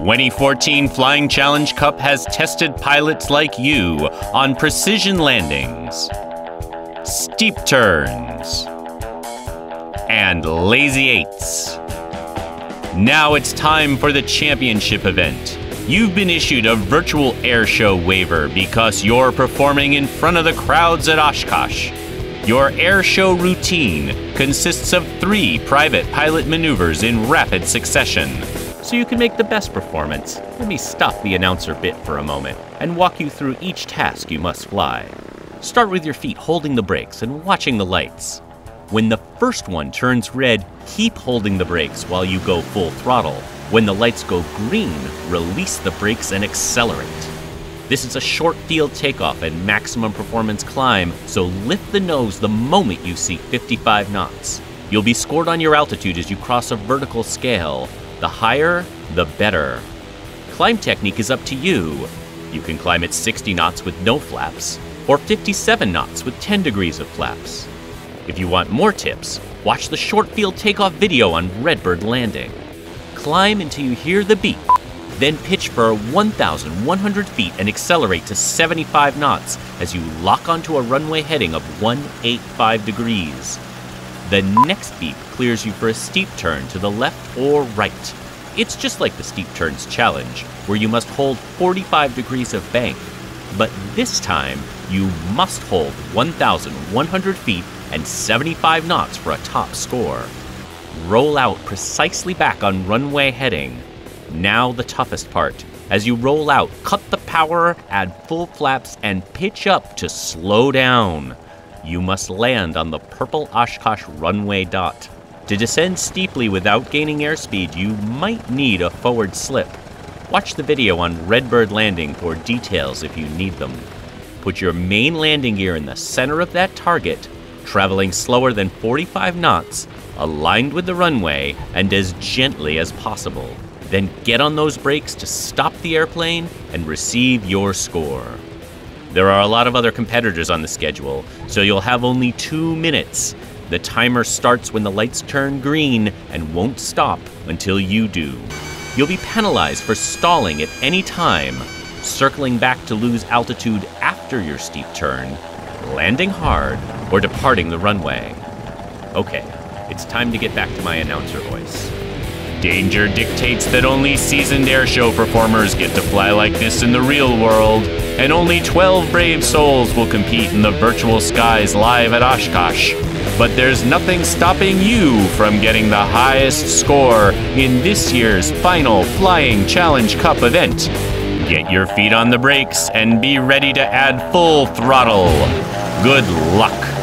2014 Flying Challenge Cup has tested pilots like you on precision landings, steep turns, and lazy eights. Now it's time for the championship event. You've been issued a virtual airshow waiver because you're performing in front of the crowds at Oshkosh. Your airshow routine consists of 3 private pilot maneuvers in rapid succession. So you can make the best performance, let me stop the announcer bit for a moment and walk you through each task you must fly. Start with your feet holding the brakes and watching the lights. When the first one turns red, keep holding the brakes while you go full throttle. When the lights go green, release the brakes and accelerate. This is a short field takeoff and maximum performance climb, so lift the nose the moment you see 55 knots. You'll be scored on your altitude as you cross a vertical scale. The higher, the better. Climb technique is up to you. You can climb at 60 knots with no flaps, or 57 knots with 10 degrees of flaps. If you want more tips, watch the short field takeoff video on Redbird landing. Climb until you hear the beep, then pitch for 1,100 feet and accelerate to 75 knots as you lock onto a runway heading of 185 degrees. The next beep clears you for a steep turn to the left or right. It's just like the Steep Turns Challenge, where you must hold 45 degrees of bank. But this time, you must hold 1,100 feet and 75 knots for a top score. Roll out precisely back on runway heading. Now the toughest part. As you roll out, cut the power, add full flaps, and pitch up to slow down. You must land on the purple Oshkosh runway dot. To descend steeply without gaining airspeed, you might need a forward slip. Watch the video on Redbird landing for details if you need them. Put your main landing gear in the center of that target, traveling slower than 45 knots, aligned with the runway, and as gently as possible. Then get on those brakes to stop the airplane and receive your score. There are a lot of other competitors on the schedule, so you'll have only 2 minutes. The timer starts when the lights turn green and won't stop until you do. You'll be penalized for stalling at any time, circling back to lose altitude after your steep turn, landing hard, or departing the runway. Okay, it's time to get back to my announcer voice. Danger dictates that only seasoned airshow performers get to fly like this in the real world, and only 12 brave souls will compete in the virtual skies live at Oshkosh. But there's nothing stopping you from getting the highest score in this year's final Flying Challenge Cup event. Get your feet on the brakes and be ready to add full throttle. Good luck.